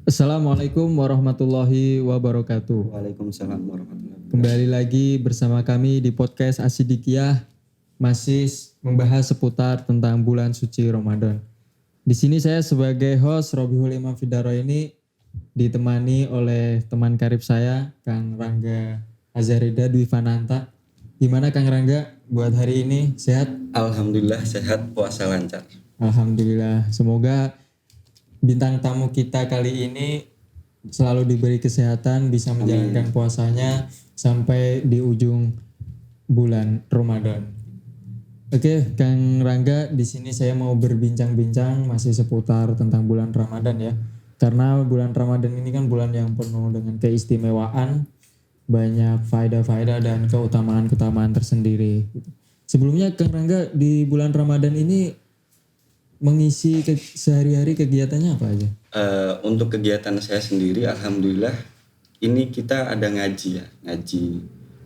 Assalamualaikum warahmatullahi wabarakatuh. Waalaikumsalam warahmatullahi wabarakatuh. Kembali lagi bersama kami di podcast Asidikiyah, masih membahas seputar tentang bulan suci Ramadan. Di sini saya sebagai host Robihul Imam Fidaro ini ditemani oleh teman karib saya, Kang Rangga Azharida Dwi Fananta. Gimana Kang Rangga buat hari ini? Sehat? Alhamdulillah sehat, puasa lancar. Alhamdulillah. Semoga bintang tamu kita kali ini selalu diberi kesehatan, bisa menjalankan puasanya sampai di ujung bulan Ramadan. Oke, Kang Rangga, di sini saya mau berbincang-bincang masih seputar tentang bulan Ramadan ya. Karena bulan Ramadan ini kan bulan yang penuh dengan keistimewaan, banyak faedah-faedah dan keutamaan-keutamaan tersendiri. Sebelumnya Kang Rangga di bulan Ramadan ini mengisi sehari-hari kegiatannya apa aja? Untuk kegiatan saya sendiri, alhamdulillah ini kita ada ngaji ya, ngaji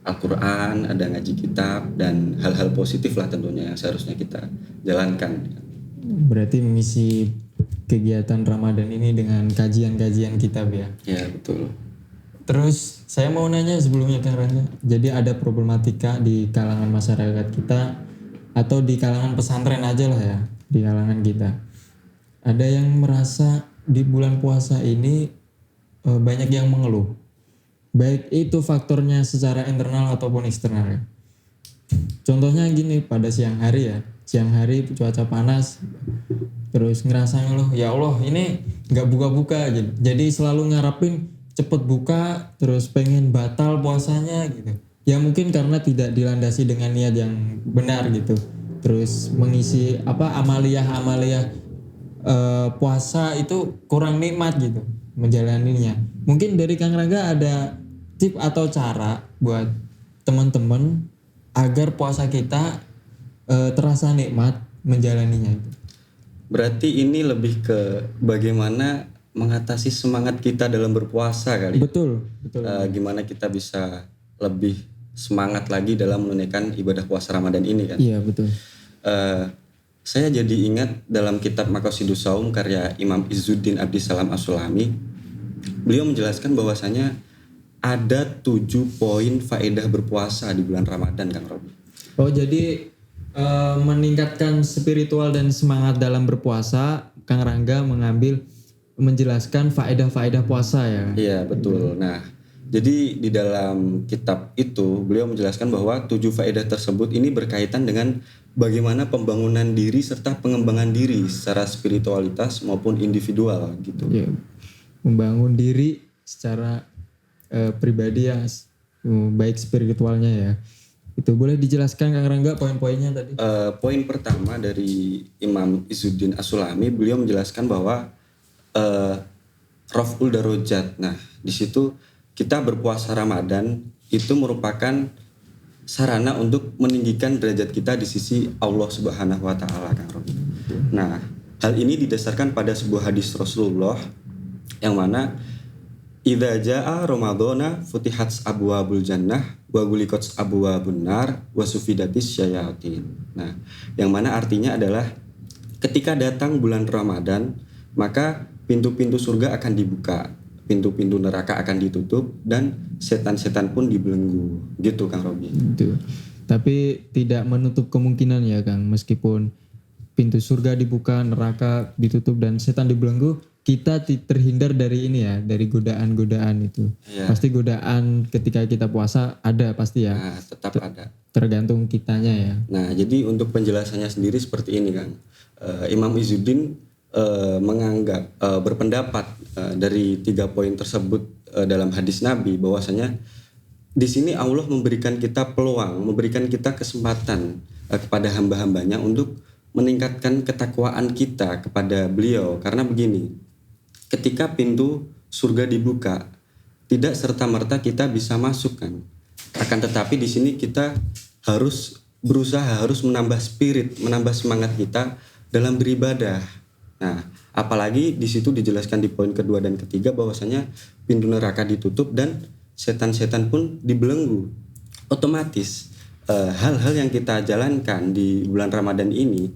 Al-Quran, ada ngaji kitab dan hal-hal positif lah tentunya yang seharusnya kita jalankan. Berarti mengisi kegiatan Ramadan ini dengan kajian-kajian kitab ya? Ya betul. Terus saya mau nanya sebelumnya Kang Rangga, jadi ada problematika di kalangan masyarakat kita atau di kalangan pesantren aja lah ya, di kalangan kita. Ada yang merasa di bulan puasa ini banyak yang mengeluh. Baik itu faktornya secara internal ataupun eksternal ya. Contohnya gini, pada siang hari ya, siang hari cuaca panas, terus ngerasa ngeluh, ya Allah ini nggak buka-buka, jadi selalu ngarepin cepet buka, terus pengen batal puasanya gitu. Ya mungkin karena tidak dilandasi dengan niat yang benar gitu. Terus mengisi amalia-amalia puasa itu kurang nikmat gitu menjalaninya. Mungkin dari Kang Rangga ada tip atau cara buat teman-teman agar puasa kita terasa nikmat menjalaninya itu. Berarti ini lebih ke bagaimana mengatasi semangat kita dalam berpuasa kali. Betul. Gimana kita bisa lebih semangat lagi dalam menunaikan ibadah puasa Ramadan ini kan. Iya, betul. Saya jadi ingat dalam kitab Maqasidus Shaum karya Imam Izzuddin Abdissalam As-Sulami, beliau menjelaskan bahwasanya ada 7 poin faedah berpuasa di bulan Ramadan, Kang Robi. Oh, jadi meningkatkan spiritual dan semangat dalam berpuasa, Kang Rangga menjelaskan faedah-faedah puasa ya. Iya, betul. Nah, jadi di dalam kitab itu beliau menjelaskan bahwa 7 faedah tersebut ini berkaitan dengan bagaimana pembangunan diri serta pengembangan diri secara spiritualitas maupun individual gitu. Ya, membangun diri secara pribadi yang baik spiritualnya ya. Itu boleh dijelaskan Kang Rangga poin-poinnya tadi? Poin pertama dari Imam Izzuddin As-Sulami, beliau menjelaskan bahwa Raf'ul Darajat. Nah, di situ kita berpuasa Ramadan itu merupakan sarana untuk meninggikan derajat kita di sisi Allah Subhanahu wa taala, Kang Robi. Nah, hal ini didasarkan pada sebuah hadis Rasulullah yang mana idza jaa ramadhana futihat abwaabul jannah wa ghuliqat abwaabun nar wa sufidatis syayatin. Nah, yang mana artinya adalah ketika datang bulan Ramadan, maka pintu-pintu surga akan dibuka, pintu-pintu neraka akan ditutup dan setan-setan pun dibelenggu. Gitu Kang Robi. Gitu. Tapi tidak menutup kemungkinan ya Kang, meskipun pintu surga dibuka, neraka ditutup dan setan dibelenggu, kita terhindar dari ini ya, dari godaan-godaan itu. Ya. Pasti godaan ketika kita puasa ada pasti ya. Nah, tetap ada. Tergantung kitanya ya. Nah, jadi untuk penjelasannya sendiri seperti ini Kang. Imam Izzuddin menganggap berpendapat dari 3 poin tersebut dalam hadis Nabi bahwasanya di sini Allah memberikan kita peluang, memberikan kita kesempatan kepada hamba-hambanya untuk meningkatkan ketakwaan kita kepada beliau. Karena begini, ketika pintu surga dibuka, tidak serta-merta kita bisa masuk kan. Akan tetapi di sini kita harus berusaha, harus menambah spirit, menambah semangat kita dalam beribadah. Nah, apalagi di situ dijelaskan di poin kedua dan ketiga bahwasanya pintu neraka ditutup dan setan-setan pun dibelenggu. Otomatis hal-hal yang kita jalankan di bulan Ramadan ini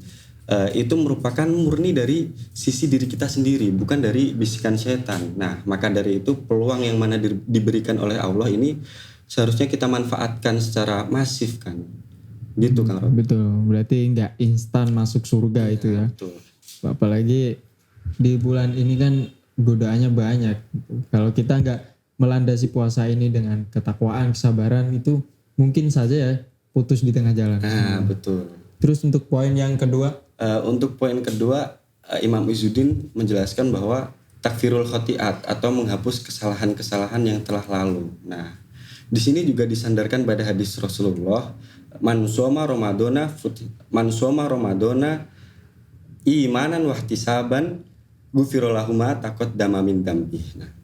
itu merupakan murni dari sisi diri kita sendiri, bukan dari bisikan setan. Nah, maka dari itu peluang yang mana diberikan oleh Allah ini seharusnya kita manfaatkan secara masif kan. Gitu Kang Rob. Betul, berarti nggak instan masuk surga itu ya. Betul. Apalagi di bulan ini kan godaannya banyak. Kalau kita nggak melandasi puasa ini dengan ketakwaan, kesabaran, itu mungkin saja ya putus di tengah jalan. Nah, betul. Terus untuk poin yang kedua, Untuk poin kedua, Imam Izzuddin menjelaskan bahwa takfirul khotiat atau menghapus kesalahan-kesalahan yang telah lalu. Nah, di sini juga disandarkan pada hadis Rasulullah, man shoma Ramadana imanan wahtisaban ghufira lahu ma taqaddama min dzambihi. Nah,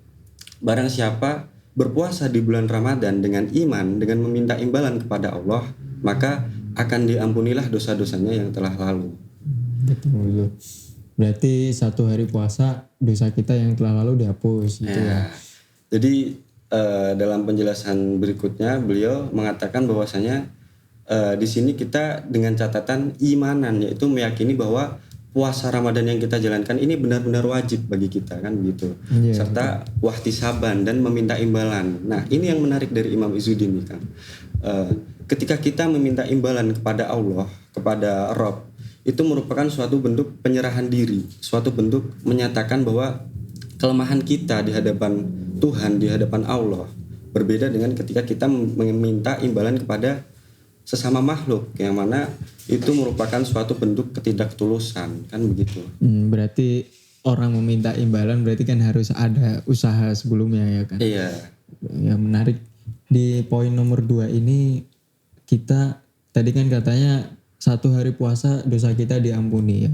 barang siapa berpuasa di bulan Ramadan dengan iman, dengan meminta imbalan kepada Allah, maka akan diampunilah dosa-dosanya yang telah lalu. betul. Berarti satu hari puasa dosa kita yang telah lalu dihapus gitu ya. Jadi dalam penjelasan berikutnya beliau mengatakan bahwasanya di sini kita dengan catatan imanan, yaitu meyakini bahwa puasa Ramadan yang kita jalankan ini benar-benar wajib bagi kita kan begitu. Iya, Serta wahtisaban dan meminta imbalan. Nah, ini yang menarik dari Imam Izzuddin nih Kang. Ketika kita meminta imbalan kepada Allah, kepada Rabb, itu merupakan suatu bentuk penyerahan diri, suatu bentuk menyatakan bahwa kelemahan kita di hadapan Tuhan, di hadapan Allah berbeda dengan ketika kita meminta imbalan kepada sesama makhluk, yang mana itu merupakan suatu bentuk ketidaktulusan kan begitu. Berarti orang meminta imbalan berarti kan harus ada usaha sebelumnya ya kan. Iya. Yang menarik di poin nomor 2 ini, kita tadi kan katanya satu hari puasa dosa kita diampuni ya.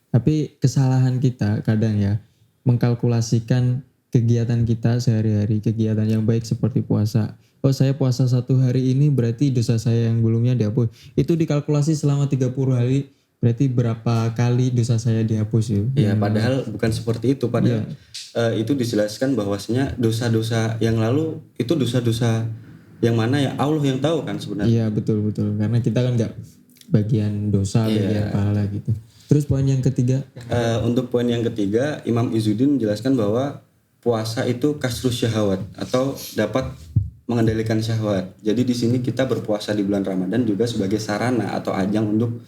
Tapi kesalahan kita kadang ya mengkalkulasikan kegiatan kita sehari-hari, kegiatan yang baik seperti puasa. Oh, saya puasa satu hari ini berarti dosa saya yang sebelumnya dihapus. Itu dikalkulasi selama 30 hari, berarti berapa kali dosa saya dihapus ya. Iya, padahal bukan seperti itu. Padahal itu dijelaskan bahwasanya dosa-dosa yang lalu itu dosa-dosa yang mana ya Allah yang tahu kan sebenarnya. Iya, betul. Karena kita kan nggak bagian dosa, bagian pahala gitu. Terus poin yang ketiga? Untuk poin yang ketiga, Imam Izzuddin menjelaskan bahwa puasa itu kasrus syahwat atau dapat mengendalikan syahwat. Jadi di sini kita berpuasa di bulan Ramadan juga sebagai sarana atau ajang untuk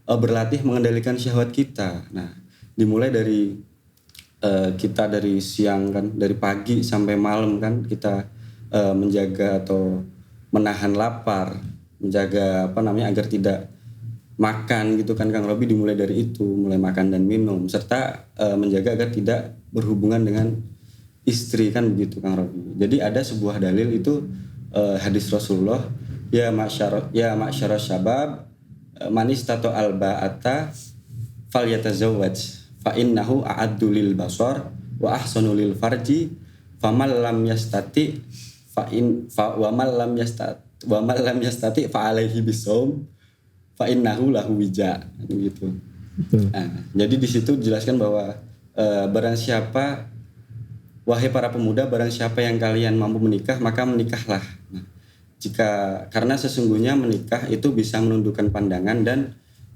berlatih mengendalikan syahwat kita. Nah, dimulai dari kita dari siang kan, dari pagi sampai malam kan kita menjaga atau menahan lapar, menjaga agar tidak makan gitu kan Kang Robi, dimulai dari itu, mulai makan dan minum, serta menjaga agar tidak berhubungan dengan istri kan begitu Kang Robi. Jadi ada sebuah dalil itu hadis Rasulullah, ya ma'syara syabab man istata al ba'ata falyatazawwaj fa innahu a'addu lil basar wa ahsanu lil farji faman lam yastati wa man lam yastati fa alaihi bisawm fa innahu lahu wija gitu. Nah, jadi di situ dijelaskan bahwa barang siapa, wahai para pemuda, barang siapa yang kalian mampu menikah maka menikahlah. Nah, karena sesungguhnya menikah itu bisa menundukkan pandangan dan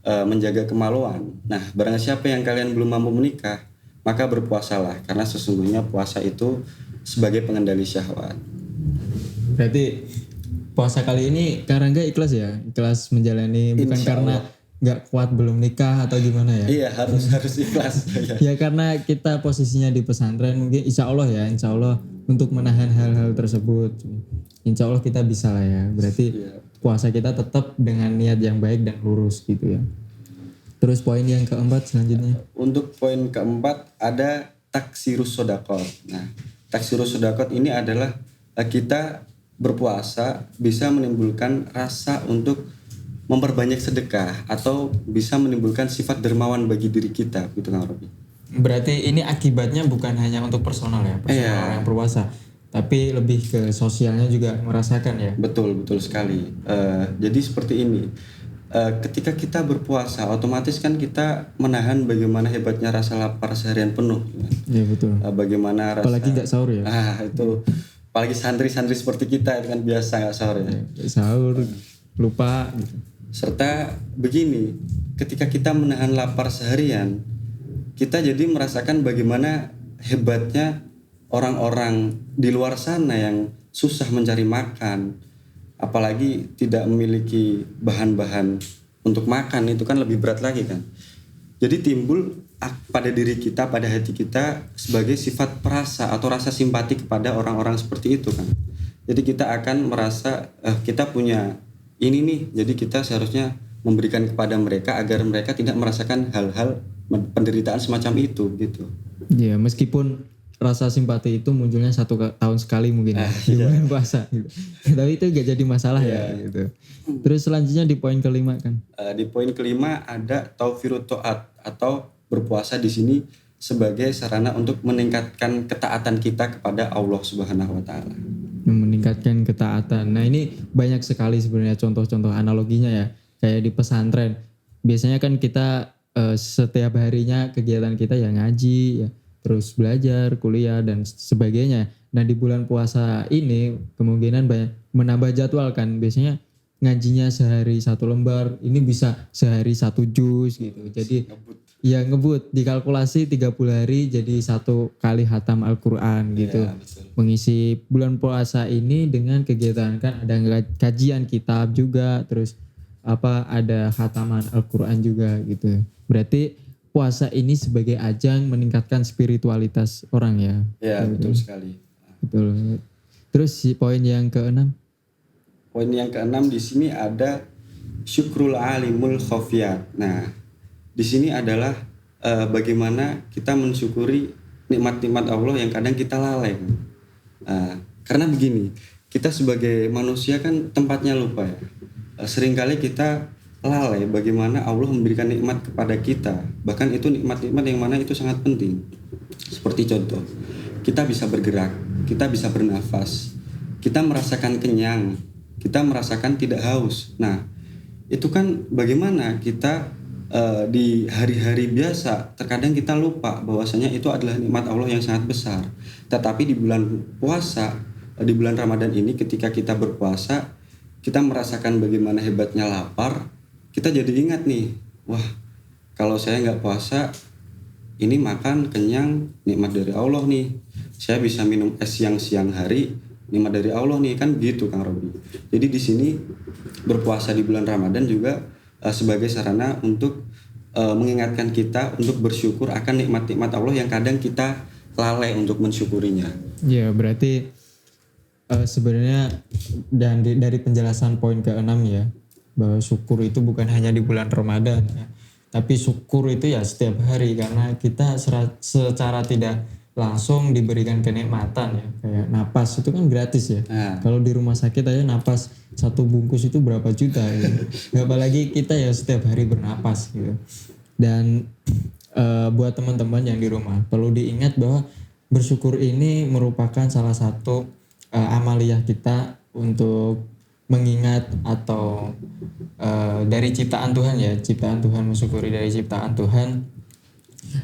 menjaga kemaluan. Nah, barang siapa yang kalian belum mampu menikah maka berpuasalah, karena sesungguhnya puasa itu sebagai pengendali syahwat. Berarti puasa kali ini karena enggak ikhlas ya, ikhlas menjalani, bukan karena nggak kuat belum nikah atau gimana ya? Iya, harus ikhlas. Ya karena kita posisinya di pesantren, mungkin insya Allah untuk menahan hal-hal tersebut, insya Allah kita bisa lah ya. Berarti puasa kita tetap dengan niat yang baik dan lurus gitu ya. Terus poin yang keempat selanjutnya. Untuk poin keempat ada taksirus sodakot. Nah, taksirus sodakot ini adalah kita berpuasa bisa menimbulkan rasa untuk memperbanyak sedekah atau bisa menimbulkan sifat dermawan bagi diri kita gitu Kang Robi. Berarti ini akibatnya bukan hanya untuk personal ya, orang yang berpuasa, tapi lebih ke sosialnya juga merasakan ya. Betul sekali. Jadi seperti ini. Ketika kita berpuasa, otomatis kan kita menahan bagaimana hebatnya rasa lapar seharian penuh. Iya betul. Bagaimana rasa. Apalagi nggak sahur ya. Itu. Apalagi santri-santri seperti kita itu kan biasa nggak sahur ya. Sahur lupa gitu. Serta begini, ketika kita menahan lapar seharian, kita jadi merasakan bagaimana hebatnya orang-orang di luar sana yang susah mencari makan, apalagi tidak memiliki bahan-bahan untuk makan, itu kan lebih berat lagi kan. Jadi timbul pada diri kita, pada hati kita sebagai sifat perasa atau rasa simpati kepada orang-orang seperti itu kan. Jadi kita akan merasa kita punya ini nih, jadi kita seharusnya memberikan kepada mereka agar mereka tidak merasakan hal-hal penderitaan semacam itu gitu. Ya, meskipun rasa simpati itu munculnya 1 tahun sekali mungkin di bulan puasa gitu. Tapi itu gak jadi masalah ya gitu. Terus selanjutnya di poin kelima kan. Di poin kelima ada taufirut ta'at atau berpuasa di sini sebagai sarana untuk meningkatkan ketaatan kita kepada Allah Subhanahu wa taala. Meningkatkan ketaatan. Nah, ini banyak sekali sebenarnya contoh-contoh analoginya ya. Kayak di pesantren. Biasanya kan kita setiap harinya kegiatan kita ya ngaji ya, terus belajar, kuliah dan sebagainya. Nah, di bulan puasa ini kemungkinan banyak menambah jadwal kan. Biasanya ngajinya sehari 1 lembar, ini bisa sehari 1 juz gitu. Jadi ya ngebut dikalkulasi 30 hari jadi 1 kali khatam Al-Qur'an gitu. Ya, mengisi bulan puasa ini dengan kegiatan kan ada kajian kitab juga, terus ada khataman Al-Qur'an juga gitu. Berarti puasa ini sebagai ajang meningkatkan spiritualitas orang ya. Ya, betul sekali. Betul. Terus poin yang ke-6. Poin yang ke-6 di sini ada syukrul alimul khafiyat. Nah, di sini adalah bagaimana kita mensyukuri nikmat-nikmat Allah yang kadang kita lalai. Karena begini, kita sebagai manusia kan tempatnya lupa ya. Seringkali kita lalai bagaimana Allah memberikan nikmat kepada kita. Bahkan itu nikmat-nikmat yang mana itu sangat penting. Seperti contoh, kita bisa bergerak, kita bisa bernafas, kita merasakan kenyang, kita merasakan tidak haus. Nah, itu kan bagaimana kita di hari-hari biasa terkadang kita lupa bahwasanya itu adalah nikmat Allah yang sangat besar. Tetapi di bulan puasa, di bulan Ramadan ini ketika kita berpuasa, kita merasakan bagaimana hebatnya lapar. Kita jadi ingat nih, wah kalau saya nggak puasa, ini makan kenyang, nikmat dari Allah nih. Saya bisa minum es siang hari, nikmat dari Allah nih, kan gitu Kang Robi. Jadi di sini berpuasa di bulan Ramadan juga sebagai sarana untuk mengingatkan kita untuk bersyukur akan nikmat-nikmat Allah yang kadang kita lalai untuk mensyukurinya. Ya, berarti sebenarnya dan dari penjelasan poin ke-6 ya, bahwa syukur itu bukan hanya di bulan Ramadan ya, tapi syukur itu ya setiap hari karena kita secara tidak langsung diberikan kenikmatan ya, kayak napas itu kan gratis ya. Kalau di rumah sakit aja napas 1 bungkus itu berapa juta gitu. Apalagi kita ya setiap hari bernapas gitu. Dan buat teman-teman yang di rumah perlu diingat bahwa bersyukur ini merupakan salah satu amaliyah kita untuk mengingat atau dari ciptaan Tuhan ya, ciptaan Tuhan, mensyukuri dari ciptaan Tuhan.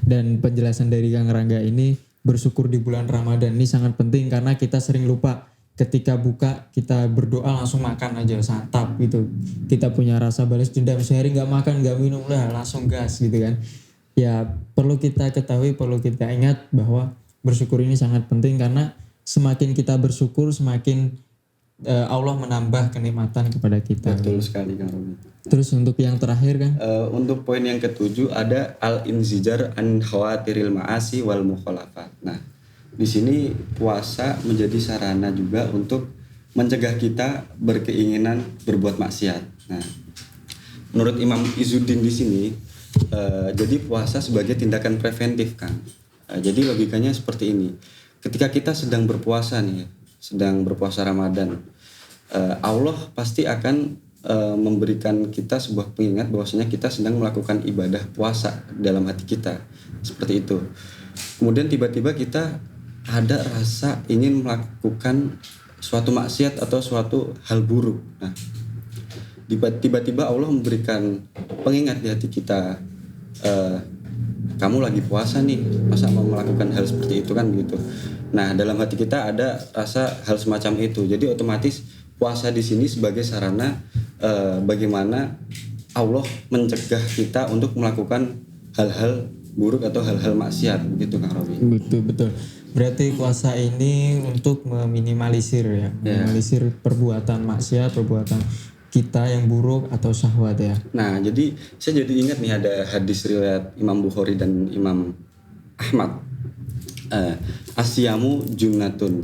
Dan penjelasan dari Kang Rangga ini, bersyukur di bulan Ramadan ini sangat penting karena kita sering lupa ketika buka kita berdoa langsung makan aja, santap gitu. Kita punya rasa balas dendam, sehari nggak makan nggak minum lah langsung gas gitu kan. Ya perlu kita ketahui, perlu kita ingat bahwa bersyukur ini sangat penting karena semakin kita bersyukur semakin Allah menambah kenikmatan kepada kita. Betul sekali Kang Robi. Terus untuk yang terakhir kan? Untuk poin yang ke-7 ada al-inzijar an khawatiril ma'asi wal mukhalafat. Nah, di sini puasa menjadi sarana juga untuk mencegah kita berkeinginan berbuat maksiat. Nah, menurut Imam Izzuddin di sini, jadi puasa sebagai tindakan preventif kan. Jadi logikanya seperti ini. Ketika kita sedang berpuasa nih, sedang berpuasa Ramadan, Allah pasti akan memberikan kita sebuah pengingat bahwasanya kita sedang melakukan ibadah puasa dalam hati kita, seperti itu. Kemudian tiba-tiba kita ada rasa ingin melakukan suatu maksiat atau suatu hal buruk. Nah, tiba-tiba Allah memberikan pengingat di hati kita, kamu lagi puasa nih, masa mau melakukan hal seperti itu kan begitu. Nah, dalam hati kita ada rasa hal semacam itu. Jadi otomatis puasa di sini sebagai sarana bagaimana Allah mencegah kita untuk melakukan hal-hal buruk atau hal-hal maksiat, begitu Kang Robi. Betul. Berarti puasa ini untuk meminimalisir ya, minimalisir perbuatan maksiat, perbuatan kita yang buruk atau syahwat ya. Nah, jadi saya jadi ingat nih ada hadis riwayat Imam Bukhari dan Imam Ahmad. Asyamu junnatun,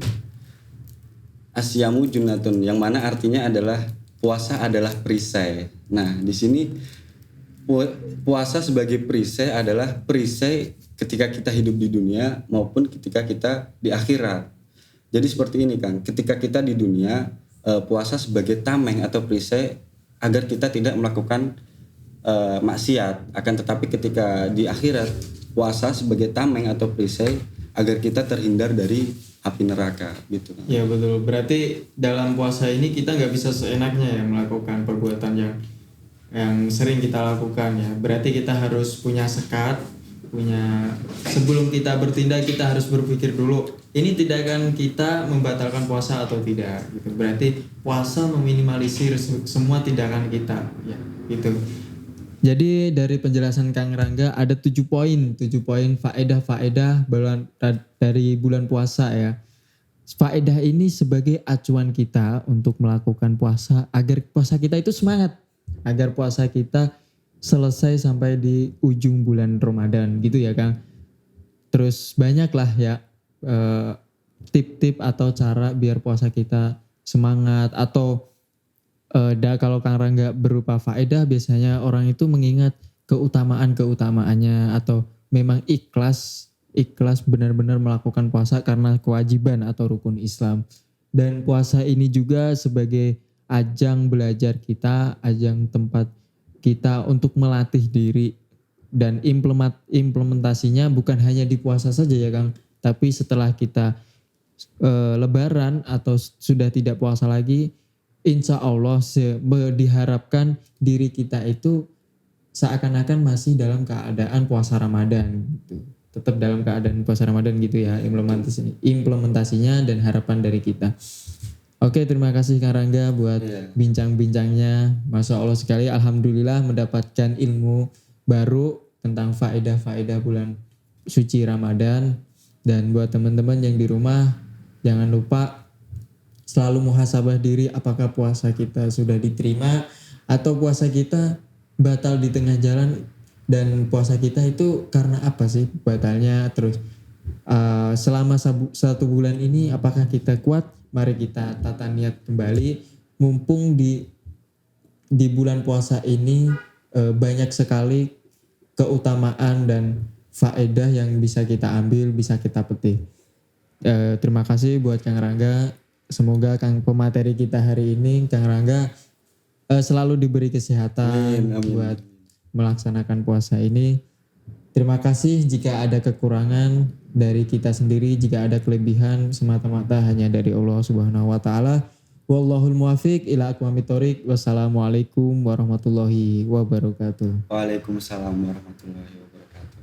yang mana artinya adalah puasa adalah perisai. Nah, di sini puasa sebagai perisai adalah perisai ketika kita hidup di dunia maupun ketika kita di akhirat. Jadi seperti ini Kang, ketika kita di dunia puasa sebagai tameng atau perisai agar kita tidak melakukan maksiat. Akan tetapi ketika di akhirat puasa sebagai tameng atau perisai agar kita terhindar dari api neraka gitu Kang. Ya betul, berarti dalam puasa ini kita nggak bisa seenaknya ya melakukan perbuatan yang sering kita lakukan ya. Berarti kita harus punya sekat, sebelum kita bertindak kita harus berpikir dulu ini tindakan kita membatalkan puasa atau tidak gitu. Berarti puasa meminimalisir semua tindakan kita ya gitu. Jadi dari penjelasan Kang Rangga ada 7 poin faedah dari bulan puasa ya. Faedah ini sebagai acuan kita untuk melakukan puasa agar puasa kita itu semangat, agar puasa kita selesai sampai di ujung bulan Ramadan gitu ya Kang. Terus banyaklah ya tip-tip atau cara biar puasa kita semangat atau kalau Kang Rangga berupa faedah biasanya orang itu mengingat keutamaannya atau memang ikhlas benar-benar melakukan puasa karena kewajiban atau rukun Islam. Dan puasa ini juga sebagai ajang belajar kita, ajang tempat kita untuk melatih diri, dan implementasinya bukan hanya di puasa saja ya Kang, tapi setelah kita lebaran atau sudah tidak puasa lagi, insya Allah diharapkan diri kita itu seakan-akan masih dalam keadaan puasa Ramadan gitu. Tetap dalam keadaan puasa Ramadan gitu ya implementasinya dan harapan dari kita. Oke, terima kasih Kang Rangga buat bincang-bincangnya. Masya Allah sekali, alhamdulillah mendapatkan ilmu baru tentang faedah-faedah bulan suci Ramadan. Dan buat teman-teman yang di rumah, jangan lupa selalu muhasabah diri apakah puasa kita sudah diterima atau puasa kita batal di tengah jalan, dan puasa kita itu karena apa sih batalnya. Terus selama 1 bulan ini apakah kita kuat? Mari kita tata niat kembali, mumpung di bulan puasa ini banyak sekali keutamaan dan faedah yang bisa kita ambil, bisa kita petik. Terima kasih buat Kang Rangga. Semoga Kang pemateri kita hari ini, Kang Rangga, selalu diberi kesehatan buat melaksanakan puasa ini. Terima kasih jika ada kekurangan dari kita sendiri, jika ada kelebihan semata-mata hanya dari Allah Subhanahu wa taala. Wallahul muwaffiq ila aqwamit thoriq. Wassalamualaikum warahmatullahi wabarakatuh. Waalaikumsalam warahmatullahi wabarakatuh.